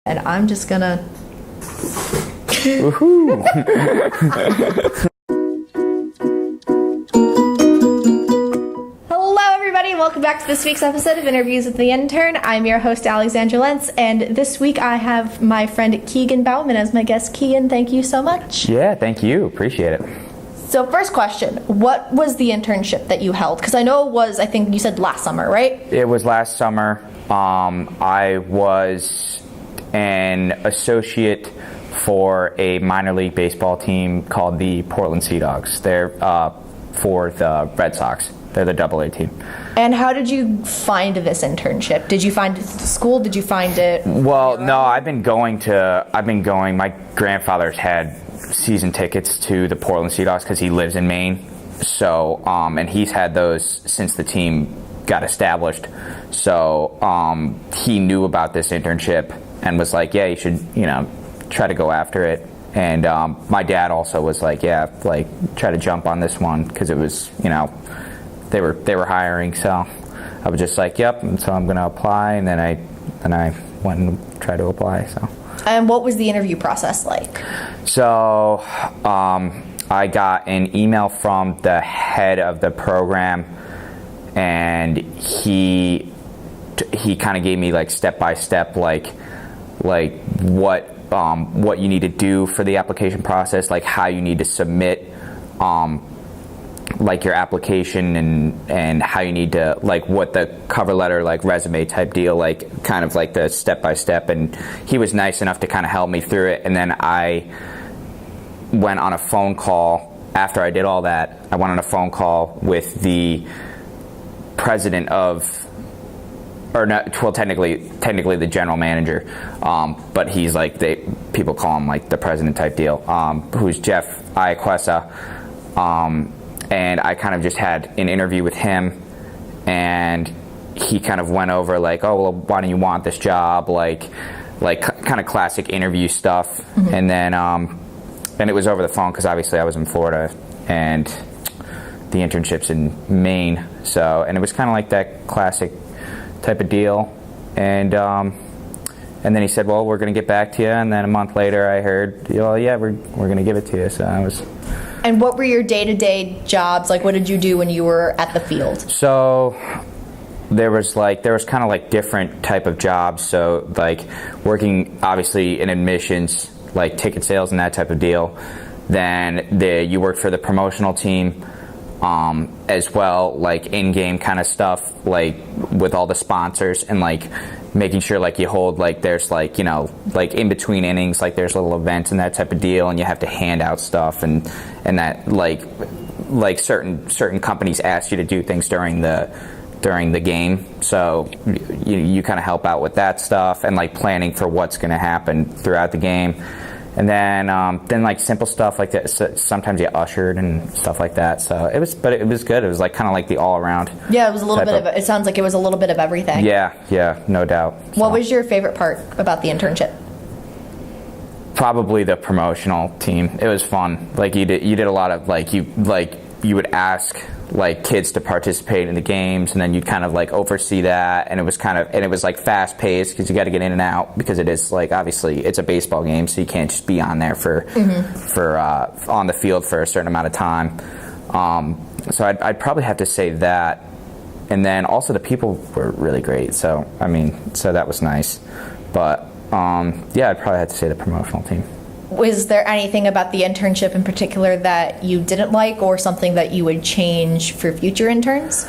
And I'm just gonna... Woohoo! Hello everybody, welcome back to this week's episode of Interviews with the Intern. I'm your host Alexandra Lentz, and this week I have my friend Keegan Bauman as my guest. Keegan, thank you so much. Yeah, thank you. Appreciate it. So first question, what was the internship that you held? Because I know it was, I think you said last summer, right? It was last summer. I was an associate for a minor league baseball team called the Portland Sea Dogs. They're for the Red Sox. They're the AA team. And how did you find this internship? Did you find it at school? Did you find it? Well, no, I've been going. My grandfather's had season tickets to the Portland Sea Dogs because he lives in Maine. So, and he's had those since the team got established. So, he knew about this internship and was like, yeah, you should, try to go after it. And my dad also was like, yeah, try to jump on this one because it was, they were hiring. So I was just like, yep. And so I'm going to apply. And then I went and tried to apply. So. And what was the interview process like? So I got an email from the head of the program, and he kind of gave me step by step what you need to do for the application process, how you need to submit your application and how you need to what the cover letter resume type deal kind of the step by step. And he was nice enough to kind of help me through it. And then I went on a phone call after I did all that. I went on a phone call with the president of, or not, well, technically the general manager, but he's people call him the president type deal, who's Jeff Iaquesa, and I kind of just had an interview with him, and he kind of went over oh, well, why don't you want this job, kind of classic interview stuff. Mm-hmm. And then it was over the phone because obviously I was in Florida and the internship's in Maine, and it was kind of that classic type of deal. And then he said, well, we're going to get back to you. And then a month later I heard, yeah, we're going to give it to you. So I was. And what were your day-to-day jobs? What did you do when you were at the field? So there was kind of different type of jobs. So working obviously in admissions, ticket sales and that type of deal. Then you worked for the promotional team, as well, in-game kind of stuff, with all the sponsors and making sure you hold there's in between innings, there's little events and that type of deal, and you have to hand out stuff and that certain companies ask you to do things during the game, so you kind of help out with that stuff and planning for what's going to happen throughout the game. And then simple stuff like that. So sometimes you ushered and stuff like that. So it was good. It was kind of the all around. Yeah, it was a little bit of. It sounds like it was a little bit of everything. Yeah, no doubt. So. What was your favorite part about the internship? Probably the promotional team. It was fun. You did a lot of you would ask kids to participate in the games, and then you'd kind of oversee that, and it was fast paced because you got to get in and out because it is obviously it's a baseball game, so you can't just be on there for on the field for a certain amount of time. So I'd probably have to say that, and then also the people were really great. So so that was nice, but yeah, I'd probably have to say the promotional team. Was there anything about the internship in particular that you didn't like, or something that you would change for future interns?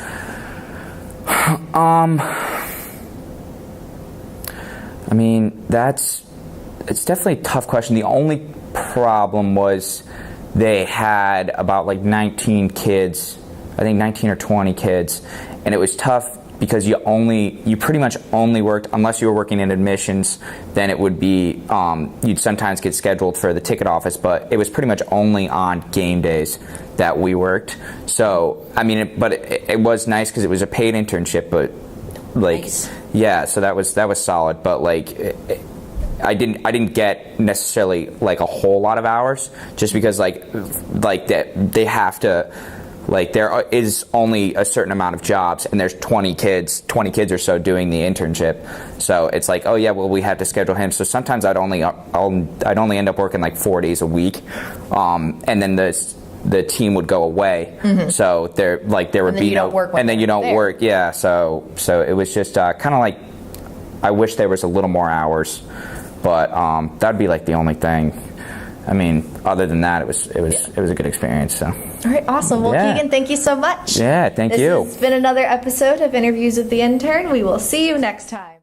It's definitely a tough question. The only problem was they had about 19 kids, I think 19 or 20 kids, and it was tough because you pretty much only worked, unless you were working in admissions, then it would be, you'd sometimes get scheduled for the ticket office, but it was pretty much only on game days that we worked. So, it was nice because it was a paid internship, but nice. Yeah, so that was solid, but I didn't get necessarily a whole lot of hours just because they have to like there is only a certain amount of jobs, and there's 20 kids or so doing the internship. So it's like, oh yeah, well we have to schedule him. So sometimes I'd only end up working like 4 days a week, and then the team would go away. So there would be no work, and then you don't work. Yeah. So it was just kind of like, I wish there was a little more hours, but that'd be like the only thing. I mean, other than that, it was a good experience. So. All right, awesome. Well, Keegan, thank you so much. Yeah, thank you. This has been another episode of Interviews with the Intern. We will see you next time.